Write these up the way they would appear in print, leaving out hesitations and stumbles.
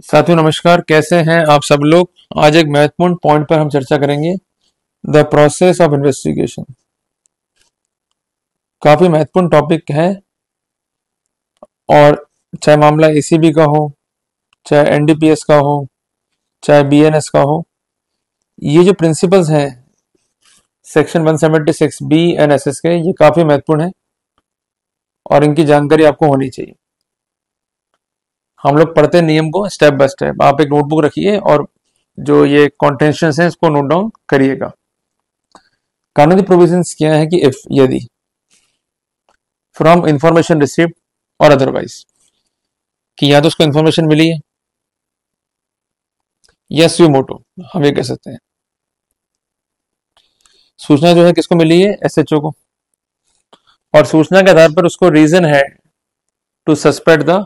साथियों नमस्कार, कैसे हैं आप सब लोग। आज एक महत्वपूर्ण पॉइंट पर हम चर्चा करेंगे, द प्रोसेस ऑफ इन्वेस्टिगेशन। काफी महत्वपूर्ण टॉपिक है और चाहे मामला एसीबी का हो, चाहे एनडीपीएस का हो, चाहे बीएनएस का हो, ये जो प्रिंसिपल्स हैं सेक्शन 176 बी एंड एसएस के, ये काफी महत्वपूर्ण है और इनकी जानकारी आपको होनी चाहिए। हम लोग पढ़ते हैं नियम को स्टेप बाय स्टेप। आप एक नोटबुक रखिए और जो ये कॉन्टेंशंस हैं इसको नोट डाउन करिएगा। कानूनी प्रोविजंस क्या है कि इफ, यदि, फ्रॉम इंफॉर्मेशन रिसीव्ड और अदरवाइज, कि या तो उसको इंफॉर्मेशन मिली है या स्यू मोटो हम ये कह सकते हैं। सूचना जो है किसको मिली है? एसएचओ को। और सूचना के आधार पर उसको रीजन है to suspect the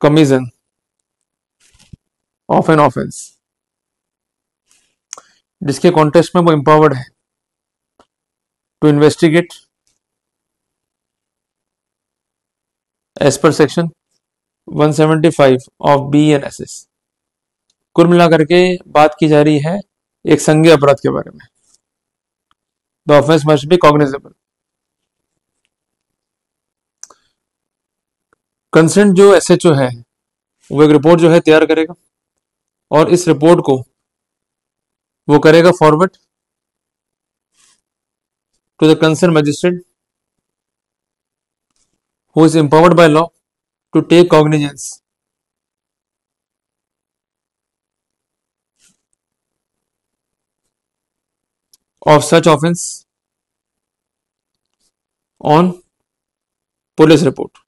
commission of an offence, जिसके कॉन्टेक्स्ट में वो एम्पावर्ड है to investigate as per section 175 of BNSS. कुल मिलाकर के बात की जा रही है एक संज्ञेय अपराध के बारे में। The offence must be cognizable. Concern जो एसएचओ है वो एक रिपोर्ट जो है तैयार करेगा और इस रिपोर्ट को वो करेगा forward to the concern magistrate who is empowered by law to take cognizance of such offence on police report.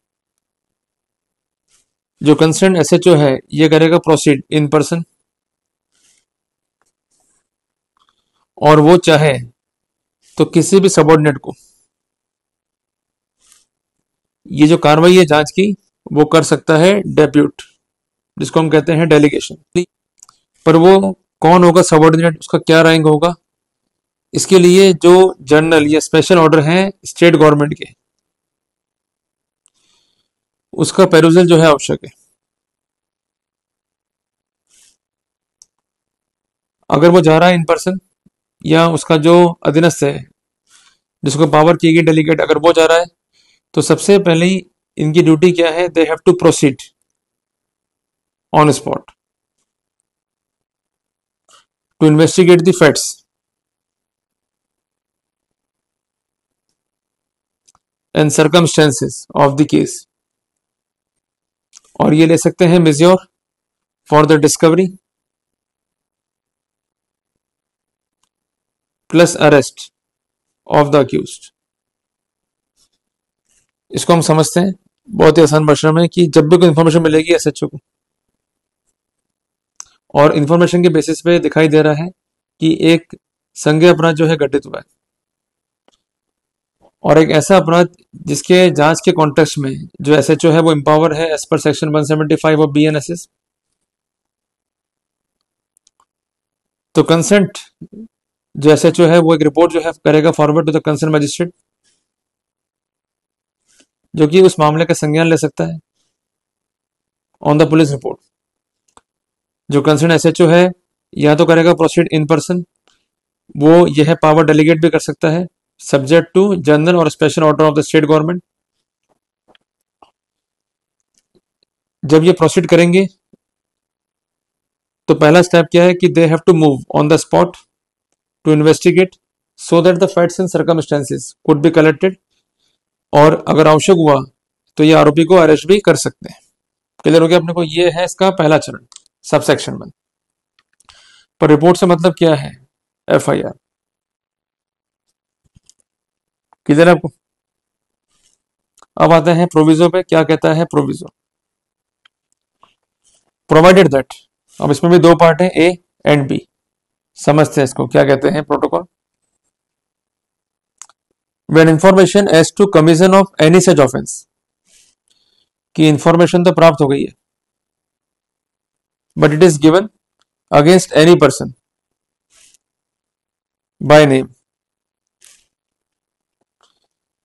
जो कंसर्न एसएचओ है ये करेगा प्रोसीड इन पर्सन, और वो चाहे तो किसी भी सबऑर्डिनेट को ये जो कार्रवाई है जांच की वो कर सकता है डेप्यूट, जिसको हम कहते हैं डेलीगेशन। पर वो कौन होगा सबऑर्डिनेट, उसका क्या रैंक होगा, इसके लिए जो जनरल या स्पेशल ऑर्डर हैं स्टेट गवर्नमेंट के, उसका पेरुजल जो है आवश्यक है। अगर वो जा रहा है इन पर्सन या उसका जो अधीनस्थ है जिसको पावर की गई डेलीगेट, अगर वो जा रहा है तो सबसे पहले इनकी ड्यूटी क्या है? They have to proceed on spot to investigate the facts and circumstances of the case. और ये ले सकते हैं measure for the discovery plus arrest of the accused. इसको हम समझते हैं बहुत ही आसान भाषा में कि जब भी कोई इंफॉर्मेशन मिलेगी एसएचओ को और इंफॉर्मेशन के बेसिस पे दिखाई दे रहा है कि एक संज्ञेय अपराध जो है घटित हुआ है और एक ऐसा अपराध जिसके जांच के कॉन्टेक्स्ट में जो एसएचओ है वो एम्पावर है as per section 175 of BNSS, तो कंसेंट जो एसएचओ है वो एक रिपोर्ट जो है करेगा forward to the concern magistrate, जो कि उस मामले का संज्ञान ले सकता है ऑन द पुलिस रिपोर्ट। जो कंसर्न एसएचओ है या तो करेगा प्रोसीड इन पर्सन, वो यह पावर डेलीगेट भी कर सकता है सब्जेक्ट टू जनरल और special order of the state government. जब ये प्रोसीड करेंगे तो पहला स्टेप क्या है कि they have to move on the spot to investigate so that the facts and circumstances could be collected, और अगर आवश्यक हुआ तो ये आरोपी को अरेस्ट भी कर सकते हैं। क्लियर हो गया अपने को? ये है इसका पहला चरण, सबसेक्शन 1। पर रिपोर्ट से मतलब क्या है? एफआईआर। क्लियर है आपको? अब आते हैं प्रोविजो पे। क्या कहता है प्रोविजो? प्रोवाइडेड दैट, अब इसमें भी दो पार्ट है, ए एंड बी। समझते हैं इसको क्या कहते हैं protocol. When information as to commission of any such offence, की इंफॉर्मेशन तो प्राप्त हो गई है but it is given against any person by name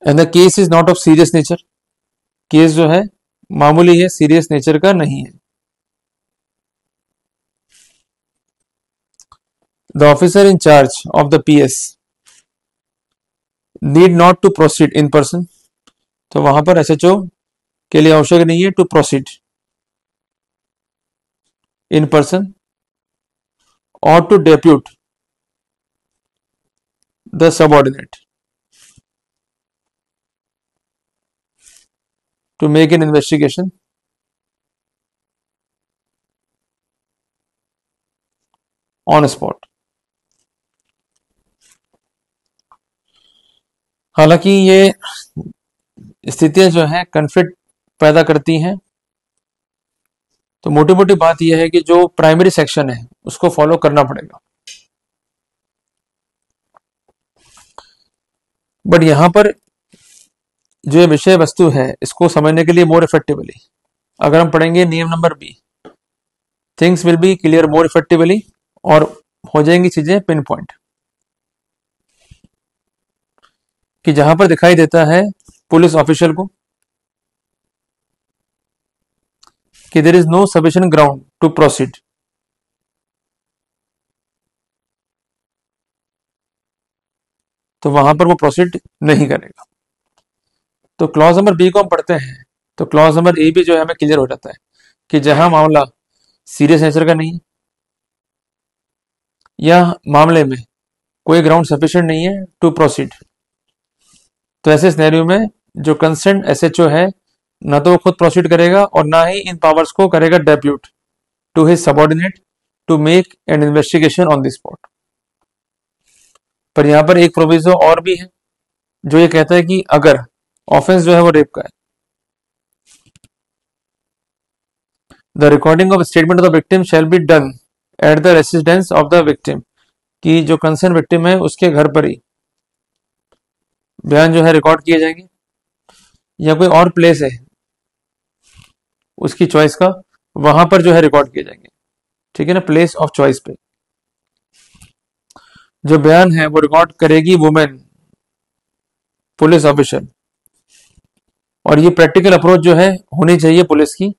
and the case is not of serious nature. Case जो है मामूली है, सीरियस नेचर का नहीं है। The officer in charge of the PS need not to proceed in person, तो वहां पर एसएचओ के लिए आवश्यक नहीं है टू प्रोसीड इन पर्सन और to depute the subordinate to make an investigation on spot. हालांकि ये स्थितियां जो हैं कन्फ्लिक्ट पैदा करती हैं, तो मोटी मोटी बात यह है कि जो प्राइमरी सेक्शन है उसको फॉलो करना पड़ेगा। बट यहां पर जो ये विषय वस्तु है इसको समझने के लिए मोर इफेक्टिवली अगर हम पढ़ेंगे नियम नंबर B, things will be clear more effectively, और हो जाएंगी चीजें पिन पॉइंट। कि जहां पर दिखाई देता है पुलिस ऑफिशियल को कि there is no sufficient ground to proceed, तो वहां पर वो प्रोसीड नहीं करेगा। तो क्लॉज नंबर बी को हम पढ़ते हैं तो क्लॉज नंबर ए भी जो है हमें क्लियर हो जाता है कि जहां मामला सीरियस नेचर का नहीं है या मामले में कोई ग्राउंड सफिशिएंट नहीं है टू प्रोसीड, तो ऐसे सिनेरियो में जो कंसर्न एसएचओ है ना तो वो खुद प्रोसीड करेगा और ना ही इन पावर्स को करेगा depute to his subordinate to make an investigation on the spot. पर यहां पर एक प्रोविजो और भी है जो ये कहता है कि अगर ऑफेंस जो है वो रेप का है, the recording of statement of the victim shall be done at the residence of the victim, कि जो कंसर्न विक्टिम है उसके घर पर ही बयान जो है रिकॉर्ड किए जाएंगे, या कोई और प्लेस है उसकी चॉइस का वहां पर जो है रिकॉर्ड किए जाएंगे। ठीक है ना, प्लेस ऑफ चॉइस पे जो बयान है वो रिकॉर्ड करेगी वुमेन पुलिस ऑफिसर। और ये प्रैक्टिकल अप्रोच जो है होनी चाहिए पुलिस की,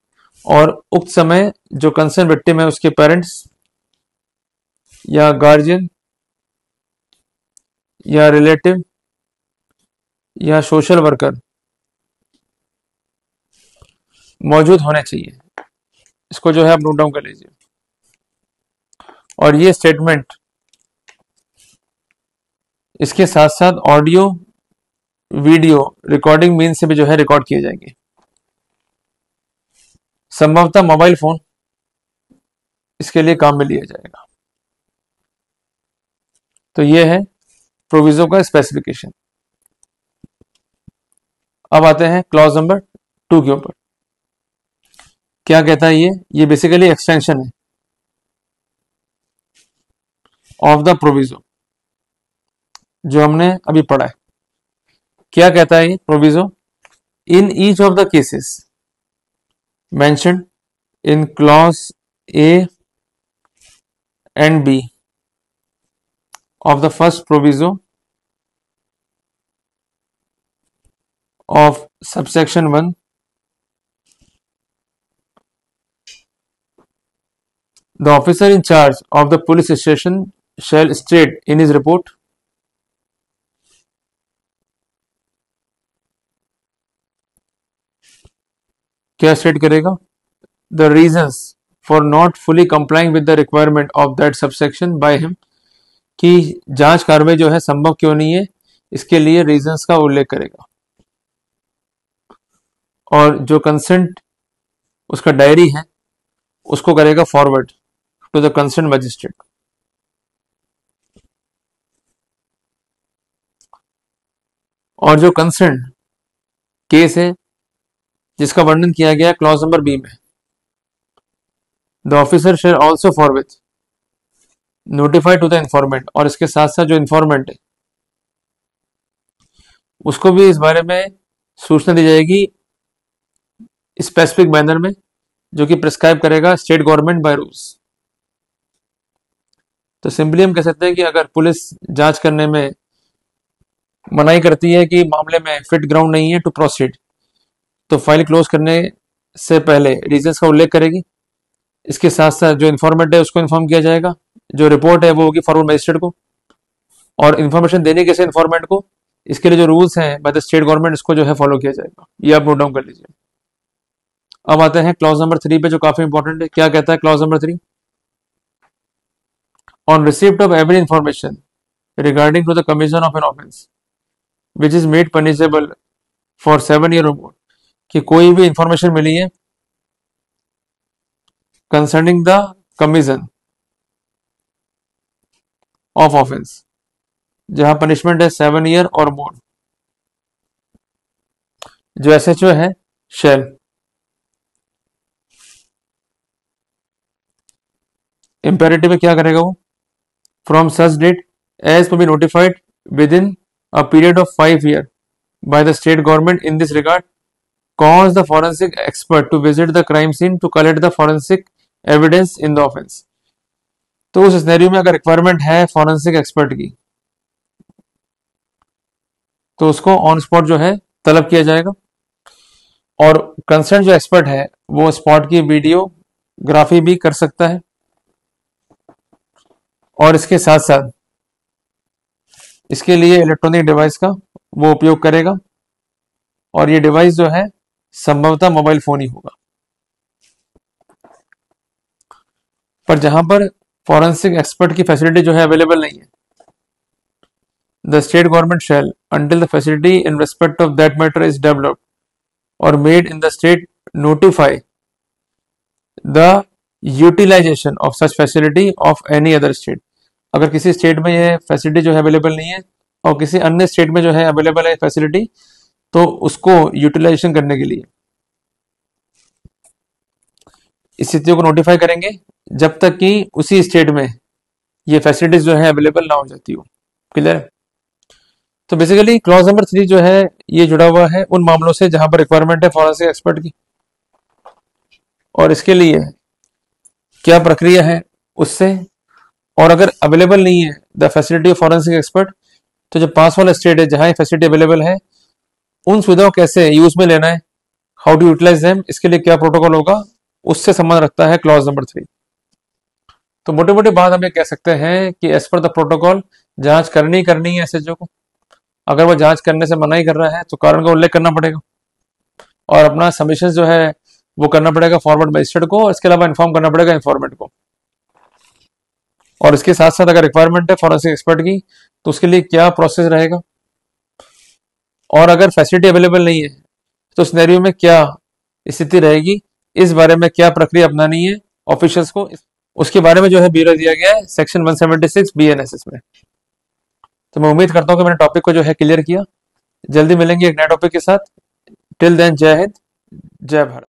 और उक्त समय जो कंसर्न विक्टिम है उसके पेरेंट्स या गार्जियन या रिलेटिव या सोशल वर्कर मौजूद होने चाहिए। इसको जो है आप नोट डाउन कर लीजिए। और ये स्टेटमेंट इसके साथ साथ ऑडियो वीडियो रिकॉर्डिंग मीन से भी जो है रिकॉर्ड किए जाएंगे, संभवतः मोबाइल फोन इसके लिए काम में लिया जाएगा। तो ये है प्रोविजो का स्पेसिफिकेशन। अब आते हैं क्लॉज नंबर 2 के ऊपर। क्या कहता है ये बेसिकली एक्सटेंशन है ऑफ द प्रोविजो जो हमने अभी पढ़ा है। क्या कहता है ये proviso? In each of the cases mentioned in clause A and B of the first proviso of subsection 1, the officer in charge of the police station shall state in his report क्या state करेगा? the reasons for not fully complying with the requirement of that subsection by him, कि जांच कार्रवाई जो है संभव क्यों नहीं है, इसके लिए रीजंस का उल्लेख करेगा। और जो कंसेंट उसका डायरी है उसको करेगा forward to the concern magistrate. और जो कंसर्न केस है जिसका वर्णन किया गया क्लॉज नंबर बी में, the officer shall also forward notify to the informant, और इसके साथ साथ जो इन्फॉर्मेंट है उसको भी इस बारे में सूचना दी जाएगी स्पेसिफिक मैनर में, जो कि प्रिस्क्राइब करेगा स्टेट गवर्नमेंट बाय रूल्स। तो सिंपली हम कह सकते हैं कि अगर पुलिस जांच करने में मनाही करती है कि मामले में फिट ग्राउंड नहीं है टू प्रोसीड, तो फाइल क्लोज करने से पहले रीजंस का उल्लेख करेगी। इसके साथ साथ जो इन्फॉर्मेट है उसको इन्फॉर्म किया जाएगा, जो रिपोर्ट है वो होगी फॉरवर्ड मजिस्ट्रेट को, और इन्फॉर्मेशन देने कैसे इन्फॉर्मेट को, इसके लिए जो रूल्स हैं बाय द स्टेट गवर्नमेंट इसको जो है फॉलो किया जाएगा। ये आप नोट डाउन कर लीजिए। अब आते हैं क्लॉज नंबर 3 पे, जो काफी इंपॉर्टेंट है। क्या कहता है clause number 3? On receipt of every information regarding to the commission of an offence which is made punishable for 7 year और मोर, कि कोई भी इंफॉर्मेशन मिली है concerning the commission of offence जहां पनिशमेंट है 7 ईयर और मोर, जो एसएचओ है शेल इंपेरेटिव में क्या करेगा वो, from such date as to be notified within a period of 5 year by the state government in this regard, cause the forensic expert to visit the crime scene to collect the forensic evidence in the offense। तो उस scenario में अगर requirement है forensic expert की तो उसको on spot जो है तलब किया जाएगा, और कंसर्न जो एक्सपर्ट है वो स्पॉट की वीडियोग्राफी भी कर सकता है, और इसके साथ साथ इसके लिए इलेक्ट्रॉनिक डिवाइस का वो उपयोग करेगा, और ये डिवाइस जो है संभवतः मोबाइल फोन ही होगा। पर जहां पर फॉरेंसिक एक्सपर्ट की फैसिलिटी जो है अवेलेबल नहीं है, the state government shall until the facility in respect of that matter is developed और made in the state notify the utilisation of such facility of any other state. अगर किसी state में ये facility जो है available नहीं है और किसी अन्य स्टेट में जो है अवेलेबल है फैसिलिटी, तो उसको यूटिलाइजेशन करने के लिए स्थितियों को नोटिफाई करेंगे जब तक कि उसी स्टेट में ये फैसिलिटीज जो है अवेलेबल ना हो जाती हो। क्लियर है? तो बेसिकली क्लॉज नंबर 3 जो है ये जुड़ा हुआ है उन मामलों से जहां पर रिक्वायरमेंट है फॉरेंसिक एक्सपर्ट की, और इसके लिए क्या प्रक्रिया है उससे, और अगर अवेलेबल नहीं है the facility of forensic expert, तो जो पास वाला स्टेट है जहां ये फैसिलिटी अवेलेबल है उन सुविधाओं कैसे यूज में लेना है, हाउ टू यूटिलाइज देम, इसके लिए क्या प्रोटोकॉल होगा, उससे संबंध रखता है क्लॉज नंबर 3। तो मोटे मोटे बात हम ये कह सकते हैं कि एज पर द प्रोटोकॉल जांच करनी है एसएचओ को। अगर वो जांच करने से मना ही कर रहा है तो कारण का उल्लेख करना पड़ेगा, और अपना सबमिशन जो है वो करना पड़ेगा फॉरवर्ड मजिस्ट्रेट को, इसके अलावा इन्फॉर्म करना पड़ेगा इन्फॉर्मेट को। और इसके साथ साथ अगर रिक्वायरमेंट है फॉरेंसिक एक्सपर्ट की तो उसके लिए क्या प्रोसेस रहेगा, और अगर फैसिलिटी अवेलेबल नहीं है तो सिनेरियो में क्या स्थिति रहेगी, इस बारे में क्या प्रक्रिया अपनानी है ऑफिशियल्स को, उसके बारे में जो है ब्यूरो दिया गया है सेक्शन 176 बीएनएसएस में। तो मैं उम्मीद करता हूं कि मैंने टॉपिक को जो है क्लियर किया। जल्दी मिलेंगे एक नए टॉपिक के साथ। टिल देन जय हिंद, जय भारत।